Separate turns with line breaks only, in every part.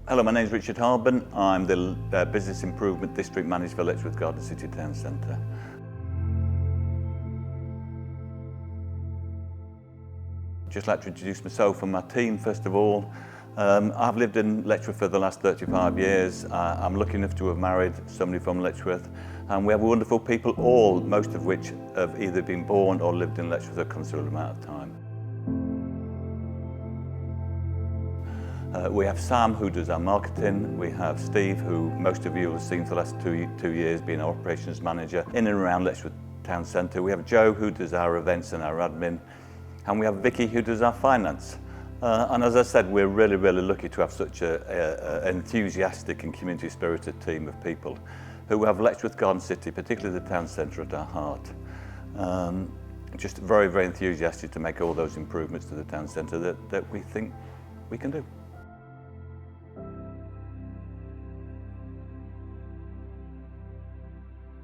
Hello, my name is Richard Harbon. I'm the Business Improvement District Manager for Letchworth Garden City Town Centre. Just like to introduce myself and my team first of all. I've lived in Letchworth for the last 35 years. I'm lucky enough to have married somebody from Letchworth, and we have wonderful people, most of which have either been born or lived in Letchworth a considerable amount of time. We have Sam, who does our marketing. We have Steve, who most of you have seen for the last two years being our operations manager in and around Letchworth Town Centre. We have Joe, who does our events and our admin. And we have Vicky, who does our finance. And as I said, we're really, really lucky to have such an enthusiastic and community-spirited team of people who have Letchworth Garden City, particularly the town centre, at our heart. Just very, very enthusiastic to make all those improvements to the town centre that we think we can do.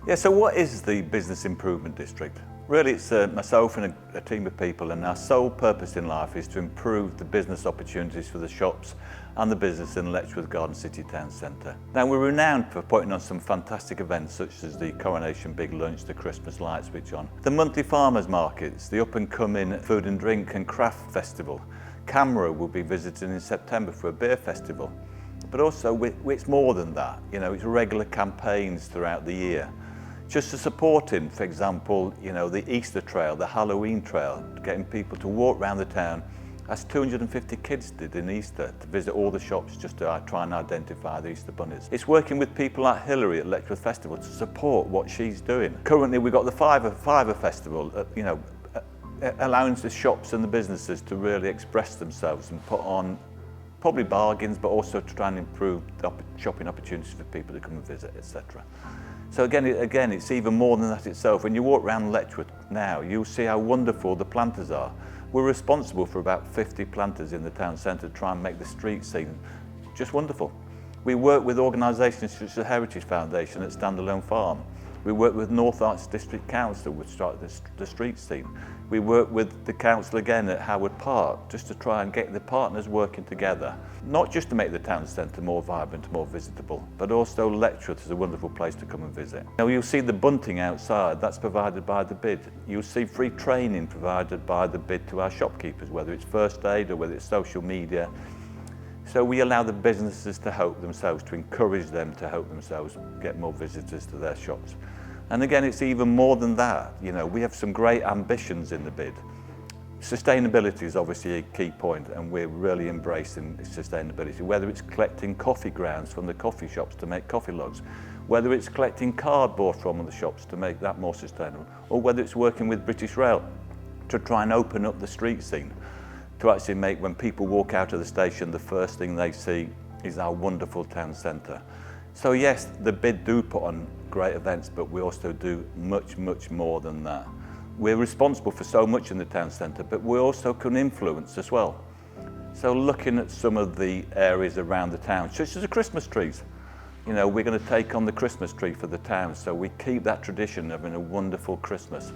Yeah, so what is the Business Improvement District? Really, it's myself and a team of people, and our sole purpose in life is to improve the business opportunities for the shops and the business in Letchworth Garden City Town Centre. Now, we're renowned for putting on some fantastic events such as the Coronation Big Lunch, the Christmas Light Switch On, the monthly farmers markets, the up-and-coming food and drink and craft festival. Camera will be visiting in September for a beer festival. But also, it's more than that. You know, it's regular campaigns throughout the year. Just to supporting, for example, the Easter trail, the Halloween trail, getting people to walk around the town, as 250 kids did in Easter, to visit all the shops just to try and identify the Easter bunnies. It's working with people like Hilary at Letchworth Festival to support what she's doing. Currently, we've got the Fiver Festival, allowing the shops and the businesses to really express themselves and put on probably bargains, but also to try and improve the shopping opportunities for people to come and visit, etc. So again, it's even more than that itself. When you walk around Letchworth now, you'll see how wonderful the planters are. We're responsible for about 50 planters in the town centre to try and make the street scene just wonderful. We work with organisations such as the Heritage Foundation at Standalone Farm. We work with North Arts District Council with the street scene. We work with the council again at Howard Park just to try and get the partners working together, not just to make the town centre more vibrant, more visitable, but also Letchworth is a wonderful place to come and visit. Now, you'll see the bunting outside, that's provided by the BID. You'll see free training provided by the BID to our shopkeepers, whether it's first aid or whether it's social media. So we allow the businesses to help themselves, to encourage them to help themselves get more visitors to their shops. And again, it's even more than that. We have some great ambitions in the BID. Sustainability is obviously a key point, and we're really embracing sustainability, whether it's collecting coffee grounds from the coffee shops to make coffee logs, whether it's collecting cardboard from the shops to make that more sustainable, or whether it's working with British Rail to try and open up the street scene, to actually make, when people walk out of the station, the first thing they see is our wonderful town centre. So yes, the BID do put on great events, but we also do much, much more than that. We're responsible for so much in the town centre, but we also can influence as well. So looking at some of the areas around the town, such as the Christmas trees, we're going to take on the Christmas tree for the town, so we keep that tradition of having a wonderful Christmas.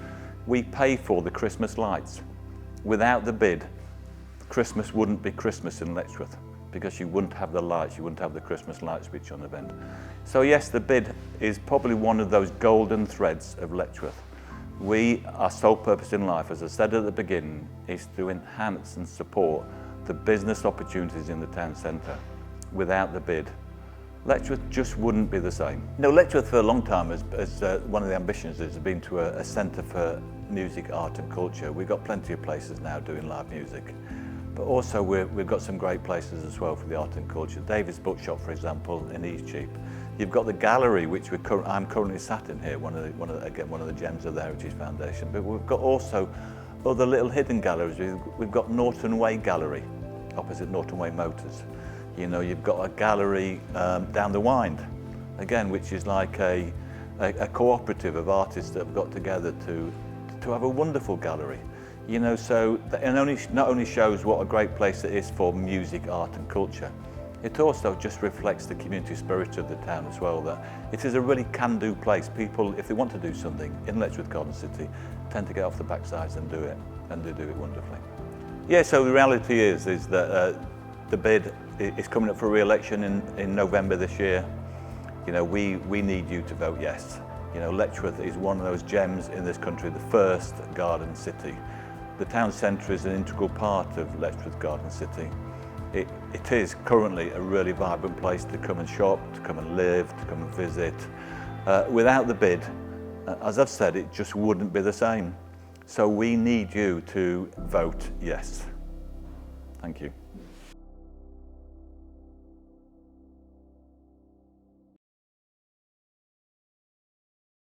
We pay for the Christmas lights. Without the BID, Christmas wouldn't be Christmas in Letchworth, because you wouldn't have the lights, you wouldn't have the Christmas light switch on event. So yes, the BID is probably one of those golden threads of Letchworth. Our sole purpose in life, as I said at the beginning, is to enhance and support the business opportunities in the town centre. Without the BID, Letchworth just wouldn't be the same. Letchworth for a long time, one of the ambitions has been to a centre for music, art and culture. We've got plenty of places now doing live music. But also we've got some great places as well for the art and culture. David's Bookshop, for example, in Eastcheap. You've got the gallery, which I'm currently sat in here, one of the gems of the Heritage Foundation. But we've got also other little hidden galleries. We've got Norton Way Gallery, opposite Norton Way Motors. You've got a gallery down the Wind, again, which is like a cooperative of artists that have got together to have a wonderful gallery. So it not only shows what a great place it is for music, art and culture, it also just reflects the community spirit of the town as well, that it is a really can-do place. People, if they want to do something in Letchworth Garden City, tend to get off the backsides and do it, and they do it wonderfully. Yeah, so the reality is that the BID is coming up for re-election in November this year. You know, we need you to vote yes. You know, Letchworth is one of those gems in this country, the first garden city. The town centre is an integral part of Letchworth Garden City. It is currently a really vibrant place to come and shop, to come and live, to come and visit. Without the bid, as I've said, it just wouldn't be the same. So we need you to vote yes. Thank you.